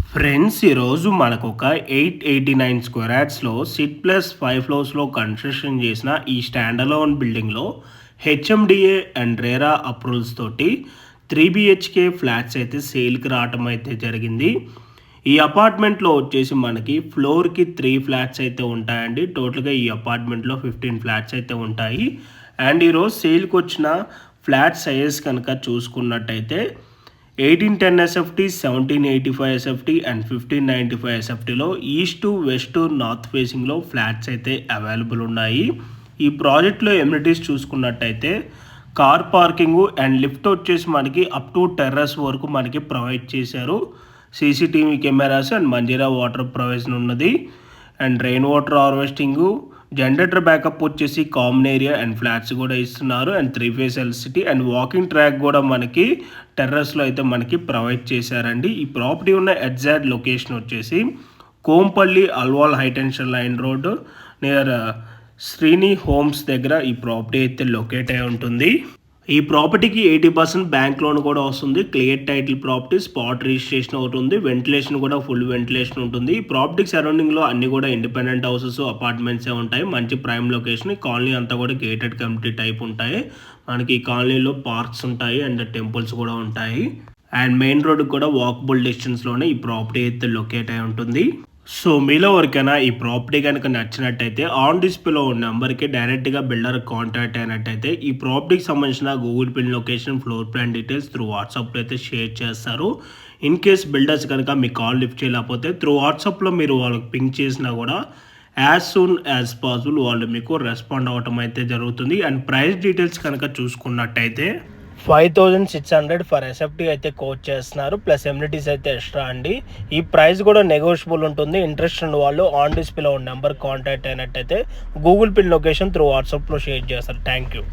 Friends ఈరోజు మనకు ఒక 889 స్క్వేర్ యార్డ్స్లో సిట్ ప్లస్ 5 ఫ్లోర్స్లో కన్స్ట్రక్షన్ చేసిన ఈ స్టాండ్ అలోన్ బిల్డింగ్లో హెచ్ఎండిఏ అండ్ రేరా అప్రూవల్స్ తోటి 3 BHK ఫ్లాట్స్ అయితే సేల్కి రావటం అయితే జరిగింది. ఈ అపార్ట్మెంట్లో వచ్చేసి మనకి ఫ్లోర్కి 3 ఫ్లాట్స్ అయితే ఉంటాయండి. టోటల్గా ఈ అపార్ట్మెంట్లో 15 ఫ్లాట్స్ అయితే ఉంటాయి. అండ్ ఈరోజు సేల్కి వచ్చిన ఫ్లాట్ సైజెస్ కనుక చూసుకున్నట్టయితే 1810 SFT, 1785 SFT అండ్ 1595 SFTలో ఈస్ట్ వెస్ట్ నార్త్ ఫేసింగ్లో ఫ్లాట్స్ అయితే అవైలబుల్ ఉన్నాయి. ఈ ప్రాజెక్ట్లో ఎమ్యూనిటీస్ చూసుకున్నట్టయితే కార్ పార్కింగ్ అండ్ లిఫ్ట్ వచ్చేసి మనకి అప్ టు టెర్రస్ వరకు మనకి ప్రొవైడ్ చేశారు. CCTV cameras and Manjira water provision ఉన్నది. And rain water harvesting, generator backup వచ్చేసి కామన్ ఏరియా అండ్ ఫ్లాట్స్ కూడా ఇస్తున్నారు. And 3 phase electricity and walking track కూడా మనకి టెర్రస్లో అయితే మనకి ప్రొవైడ్ చేశారండి. ఈ ప్రాపర్టీ ఉన్న ఎగ్జాక్ట్ లొకేషన్ వచ్చేసి Kompally Alwal high tension line road near Srini homes దగ్గర ఈ ప్రాపర్టీ అయితే లొకేట్ అయి ఉంటుంది. ఈ ప్రాపర్టీకి 80% బ్యాంక్ లోన్ కూడా వస్తుంది. Clear title property, spot registration ఒకటి ఉంది. వెంటిలేషన్ కూడా ఫుల్ వెంటిలేషన్ ఉంటుంది. ఈ ప్రాపర్టీకి సరౌండింగ్లో అన్ని కూడా ఇండిపెండెంట్ హౌసెస్, అపార్ట్మెంట్సే ఉంటాయి. మంచి ప్రైమ్ లొకేషన్. ఈ కాలనీ అంతా కూడా గేటెడ్ కమ్యూనిటీ టైప్ ఉంటాయి. మనకి ఈ కాలనీలో పార్క్స్ ఉంటాయి అండ్ టెంపుల్స్ కూడా ఉంటాయి. అండ్ మెయిన్ రోడ్కి కూడా వాకబుల్ డిస్టెన్స్లోనే ఈ ప్రాపర్టీ అయితే లొకేట్ అయి ఉంటుంది. సో మీలో ఎవరికైనా ఈ ప్రాపర్టీ కనుక నచ్చినట్టయితే ఆన్ డిస్ప్లేలో ఉన్న నెంబర్కి డైరెక్ట్గా బిల్డర్ కాంటాక్ట్ అయినట్టయితే ఈ ప్రాపర్టీకి సంబంధించిన Google pin location, floor plan details through వాట్సాప్లో అయితే షేర్ చేస్తారు. ఇన్ కేస్ బిల్డర్స్ కనుక మీ కాల్ లిఫ్ట్ చేయలేకపోతే త్రూ వాట్సాప్లో మీరు వాళ్ళకి పింక్ చేసినా కూడా యాజ్ సూన్ యాజ్ పాసిబుల్ వాళ్ళు మీకు రెస్పాండ్ అవ్వటం అయితే జరుగుతుంది. అండ్ ప్రైస్ డీటెయిల్స్ కనుక చూసుకున్నట్టయితే 5600 ఫర్ ఎస్ఎఫ్టీ అయితే కోట్ చేస్తున్నారు. ప్లస్ ఎమ్యూనిటీస్ అయితే ఎక్స్ట్రా అండి. ఈ ప్రైస్ కూడా నెగోషియబుల్ ఉంటుంది. ఇంట్రెస్ట్ ఉన్న వాళ్ళు ఆన్ డిస్ప్లేలో ఉన్న నెంబర్ కాంటాక్ట్ అయినట్టయితే గూగుల్ పిన్ లొకేషన్ త్రూ వాట్సాప్లో షేర్ చేస్తారు. Thank you.